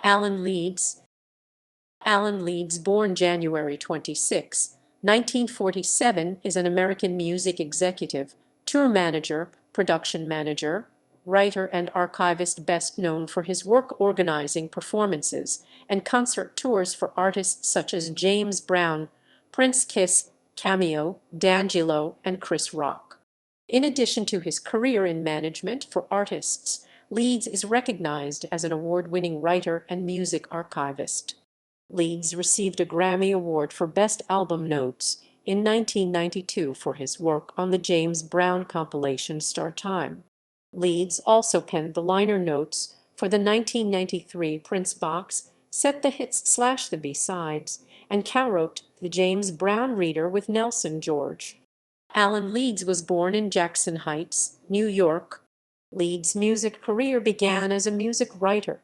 Alan Leeds. Alan Leeds, born January 26, 1947, is an American music executive, tour manager, production manager, writer, and archivist best known for his work organizing performances and concert tours for artists such as James Brown, Prince Kiss, Cameo, D'Angelo, and Chris Rock. In addition to his career in management for artists, Leeds is recognized as an award-winning writer and music archivist. Leeds received a Grammy Award for Best Album Notes in 1992 for his work on the James Brown compilation Star Time. Leeds also penned the liner notes for the 1993 Prince box set The Hits/The B-Sides, and cowrote the James Brown Reader with Nelson George. Alan Leeds was born in Jackson Heights, New York. Leeds' music career began as a music writer.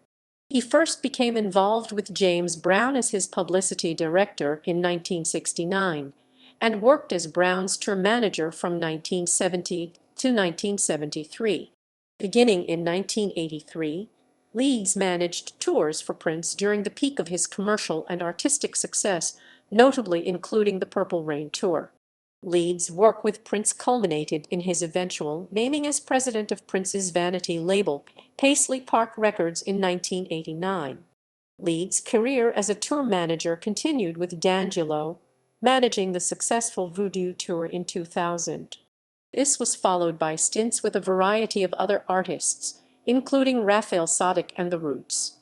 He first became involved with James Brown as his publicity director in 1969 and worked as Brown's tour manager from 1970 to 1973. Beginning in 1983, Leeds managed tours for Prince during the peak of his commercial and artistic success, notably including the Purple Rain Tour. Leeds' work with Prince culminated in his eventual naming as president of Prince's vanity label, Paisley Park Records, in 1989. Leeds' career as a tour manager continued with D'Angelo, managing the successful Voodoo Tour in 2000. This was followed by stints with a variety of other artists, including Raphael Saadiq and The Roots.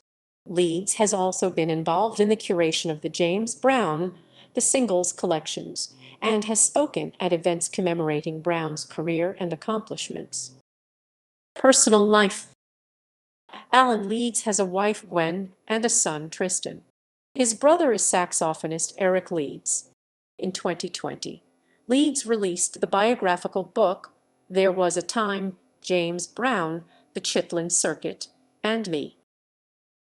Leeds has also been involved in the curation of the James Brown, the singles collections, and has spoken at events commemorating Brown's career and accomplishments. Personal life. Alan Leeds has a wife, Gwen, and a son, Tristan. His brother is saxophonist Eric Leeds. In 2020, Leeds released the biographical book, There Was a Time, James Brown, The Chitlin Circuit, and Me.